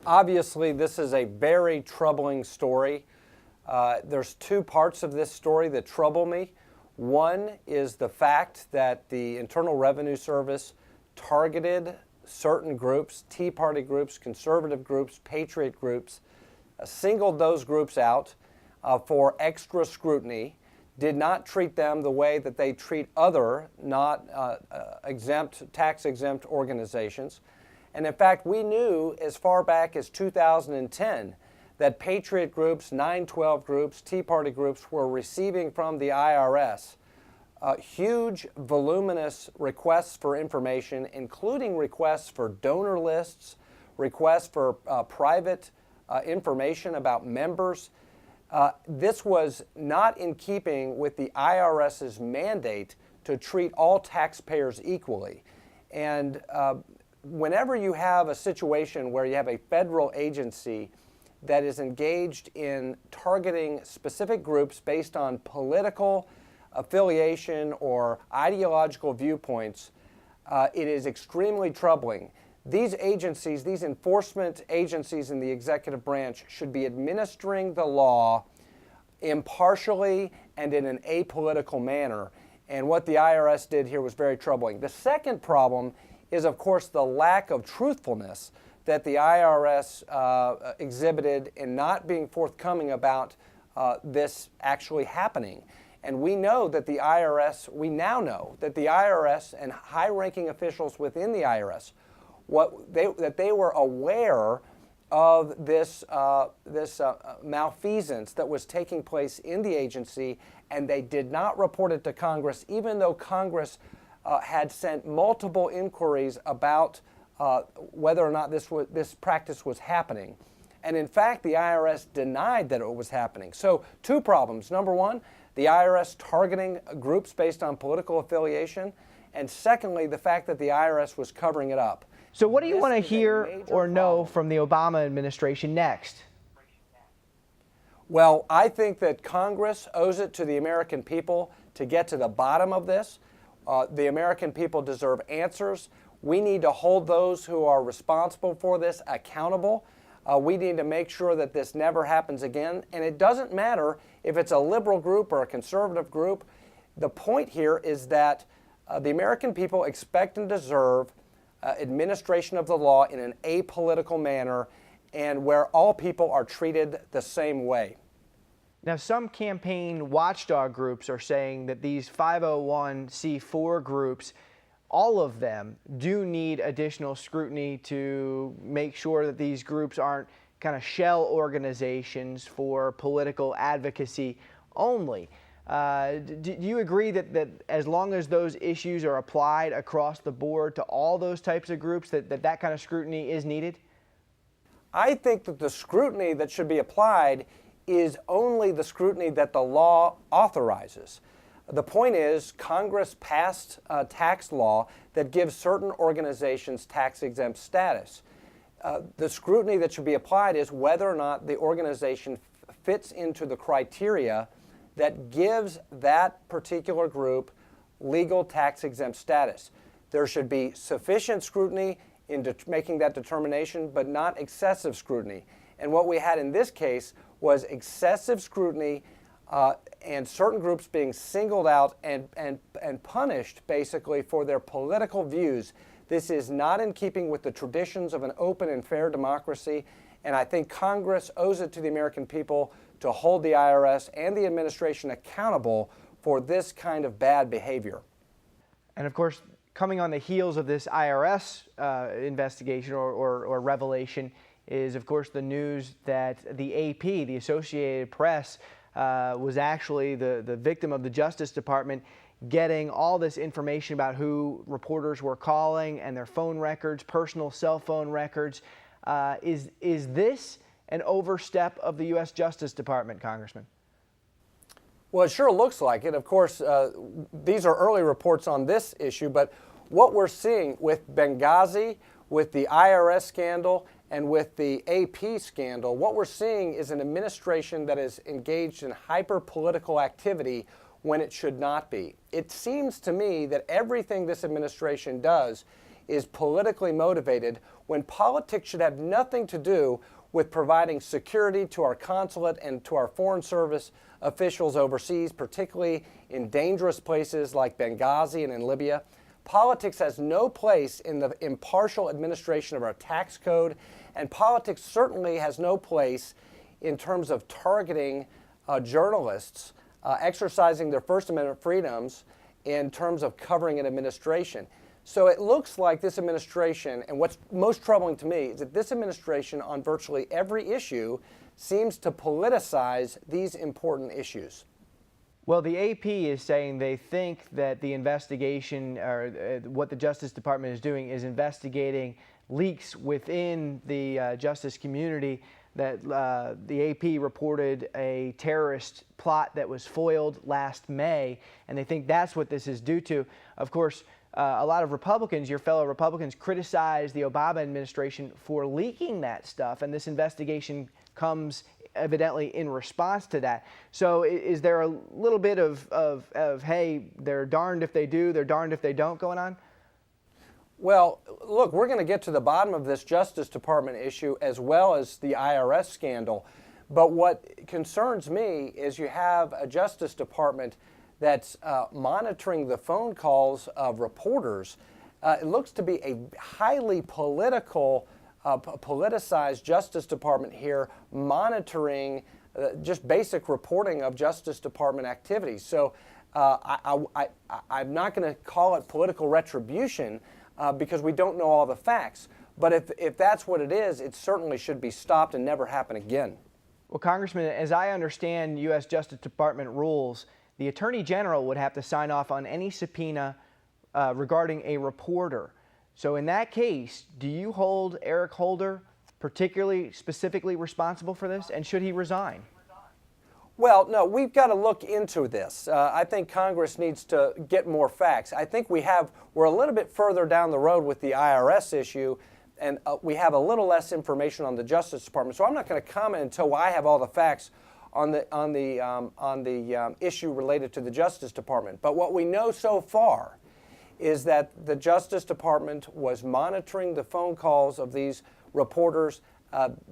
Obviously, this is a very troubling story. There's two parts of this story that trouble me. One is the fact that the Internal Revenue Service targeted certain groups, Tea Party groups, conservative groups, patriot groups, singled those groups out for extra scrutiny, did not treat them the way that they treat other not tax-exempt organizations. And in fact, we knew as far back as 2010 that patriot groups, 912 groups, Tea Party groups were receiving from the IRS huge, voluminous requests for information, including requests for donor lists, requests for private information about members. This was not in keeping with the IRS's mandate to treat all taxpayers equally. And whenever you have a situation where you have a federal agency that is engaged in targeting specific groups based on political affiliation or ideological viewpoints, it is extremely troubling. These agencies, these enforcement agencies in the executive branch, should be administering the law impartially and in an apolitical manner. And what the IRS did here was very troubling. The second problem is, of course, the lack of truthfulness that the IRS exhibited in not being forthcoming about this actually happening. And we know that the IRS, we now know that the IRS and high-ranking officials within the IRS, that they were aware of this malfeasance that was taking place in the agency, and they did not report it to Congress, even though Congress had sent multiple inquiries about whether or not this practice was happening. And in fact, the IRS denied that it was happening. So two problems. Number one, the IRS targeting groups based on political affiliation. And secondly, the fact that the IRS was covering it up. So what do you want to hear or know from the Obama administration next? Well, I think that Congress owes it to the American people to get to the bottom of this. The American people deserve answers. We need to hold those who are responsible for this accountable. We need to make sure that this never happens again. And it doesn't matter if it's a liberal group or a conservative group. The point here is that the American people expect and deserve administration of the law in an apolitical manner and where all people are treated the same way. Now, some campaign watchdog groups are saying that these 501c4 groups, all of them, do need additional scrutiny to make sure that these groups aren't kind of shell organizations for political advocacy only. Do you agree that as long as those issues are applied across the board to all those types of groups, that kind of scrutiny is needed? I think that the scrutiny that should be applied is only the scrutiny that the law authorizes. The point is, Congress passed a tax law that gives certain organizations tax-exempt status. The scrutiny that should be applied is whether or not the organization fits into the criteria that gives that particular group legal tax-exempt status. There should be sufficient scrutiny in making that determination, but not excessive scrutiny. And what we had in this case was excessive scrutiny and certain groups being singled out and punished basically for their political views. This is not in keeping with the traditions of an open and fair democracy, and I think Congress owes it to the American people to hold the IRS and the administration accountable for this kind of bad behavior. And of course, coming on the heels of this IRS investigation or revelation is, of course, the news that the AP, the Associated Press, was actually the victim of the Justice Department getting all this information about who reporters were calling and their phone records, personal cell phone records. Is this an overstep of the U.S. Justice Department, Congressman? Well, it sure looks like it. Of course, these are early reports on this issue, but what we're seeing with Benghazi, with the IRS scandal, and with the AP scandal, what we're seeing is an administration that is engaged in hyper-political activity when it should not be. It seems to me that everything this administration does is politically motivated when politics should have nothing to do with providing security to our consulate and to our foreign service officials overseas, particularly in dangerous places like Benghazi and in Libya. Politics has no place in the impartial administration of our tax code, and politics certainly has no place in terms of targeting journalists, exercising their First Amendment freedoms in terms of covering an administration. So it looks like this administration, and what's most troubling to me is that this administration on virtually every issue seems to politicize these important issues. Well, the AP is saying they think that the investigation, or what the Justice Department is doing, is investigating leaks within the justice community, that the AP reported a terrorist plot that was foiled last May, and they think that's what this is due to. Of course, a lot of Republicans, your fellow Republicans, criticize the Obama administration for leaking that stuff, and this investigation comes evidently in response to that. So is there a little bit of hey, they're darned if they do, they're darned if they don't going on? Well, look, we're going to get to the bottom of this Justice Department issue as well as the IRS scandal. But what concerns me is you have a Justice Department that's monitoring the phone calls of reporters. It looks to be a highly politicized Justice Department here, monitoring just basic reporting of Justice Department activities. So I'm not going to call it political retribution because we don't know all the facts. But if that's what it is, it certainly should be stopped and never happen again. Well, Congressman, as I understand U.S. Justice Department rules, the Attorney General would have to sign off on any subpoena regarding a reporter. So in that case, do you hold Eric Holder particularly, specifically responsible for this, and should he resign? Well, no, we've got to look into this. I think Congress needs to get more facts. I think we're a little bit further down the road with the IRS issue, and we have a little less information on the Justice Department. So I'm not going to comment until I have all the facts on the issue related to the Justice Department. But what we know so far is that the Justice Department was monitoring the phone calls of these reporters.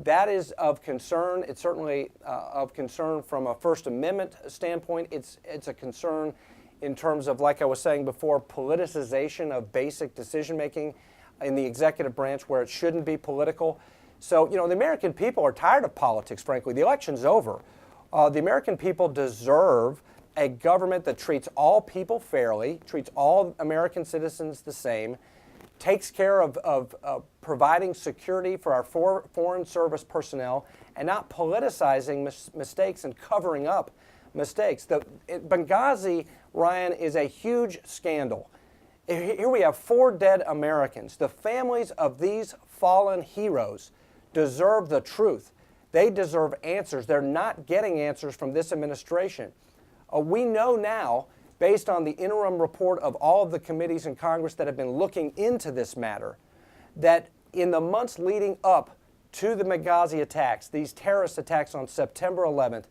That is of concern. It's certainly of concern from a First Amendment standpoint. It's a concern in terms of, like I was saying before, politicization of basic decision making in the executive branch where it shouldn't be political. So, the American people are tired of politics, frankly. The election's over. The American people deserve a government that treats all people fairly, treats all American citizens the same, takes care of providing security for our foreign service personnel, and not politicizing mistakes and covering up mistakes. Benghazi, Ryan, is a huge scandal. Here we have 4 dead Americans. The families of these fallen heroes deserve the truth. They deserve answers. They're not getting answers from this administration. We know now, based on the interim report of all of the committees in Congress that have been looking into this matter, that in the months leading up to the Benghazi attacks, these terrorist attacks on September 11th,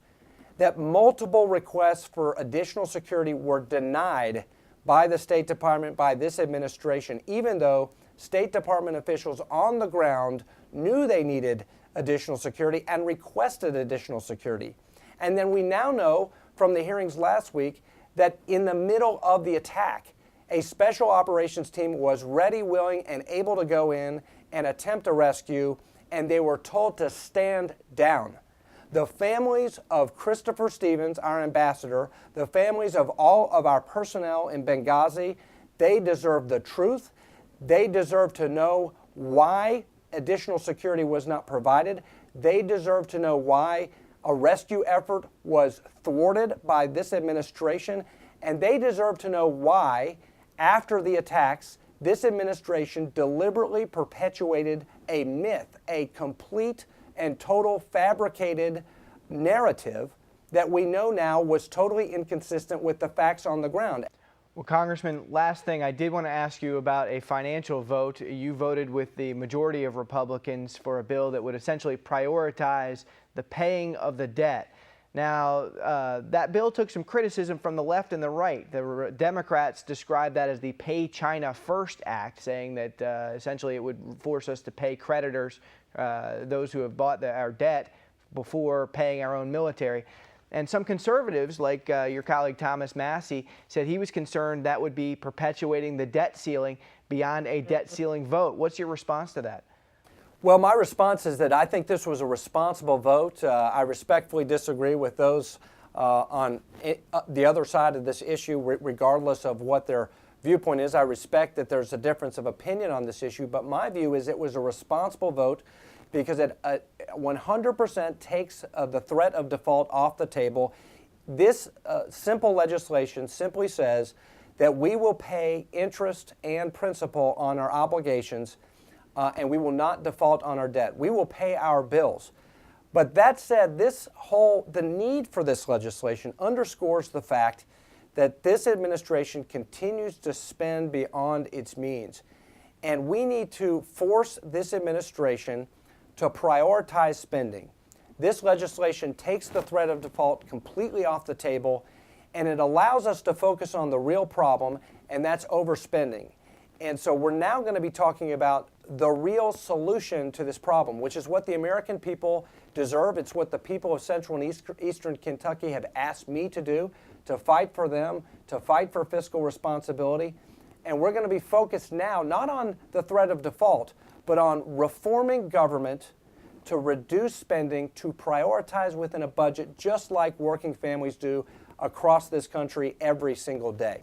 that multiple requests for additional security were denied by the State Department, by this administration, even though State Department officials on the ground knew they needed additional security and requested additional security. And then we now know from the hearings last week that in the middle of the attack, a special operations team was ready, willing, and able to go in and attempt a rescue, and they were told to stand down. The families of Christopher Stevens, our ambassador, the families of all of our personnel in Benghazi, they deserve the truth. They deserve to know why additional security was not provided. They deserve to know why a rescue effort was thwarted by this administration, and they deserve to know why, after the attacks, this administration deliberately perpetuated a myth, a complete and total fabricated narrative that we know now was totally inconsistent with the facts on the ground. Well, Congressman, last thing, I did want to ask you about a financial vote. You voted with the majority of Republicans for a bill that would essentially prioritize the paying of the debt. Now, that bill took some criticism from the left and the right. The Democrats described that as the Pay China First Act, saying that essentially it would force us to pay creditors, those who have bought our debt, before paying our own military. And some conservatives, like your colleague Thomas Massey, said he was concerned that would be perpetuating the debt ceiling beyond a debt ceiling vote. What's your response to that? Well, my response is that I think this was a responsible vote. I respectfully disagree with those on the other side of this issue, regardless of what their viewpoint is. I respect that there's a difference of opinion on this issue, but my view is it was a responsible vote because it 100% takes the threat of default off the table. This simple legislation simply says that we will pay interest and principal on our obligations, and we will not default on our debt. We will pay our bills. But that said, the need for this legislation underscores the fact that this administration continues to spend beyond its means. And we need to force this administration to prioritize spending. This legislation takes the threat of default completely off the table, and it allows us to focus on the real problem, and that's overspending. And so we're now going to be talking about the real solution to this problem, which is what the American people deserve. It's what the people of Central and Eastern Kentucky have asked me to do, to fight for them, to fight for fiscal responsibility. And we're going to be focused now not on the threat of default, but on reforming government to reduce spending, to prioritize within a budget, just like working families do across this country every single day.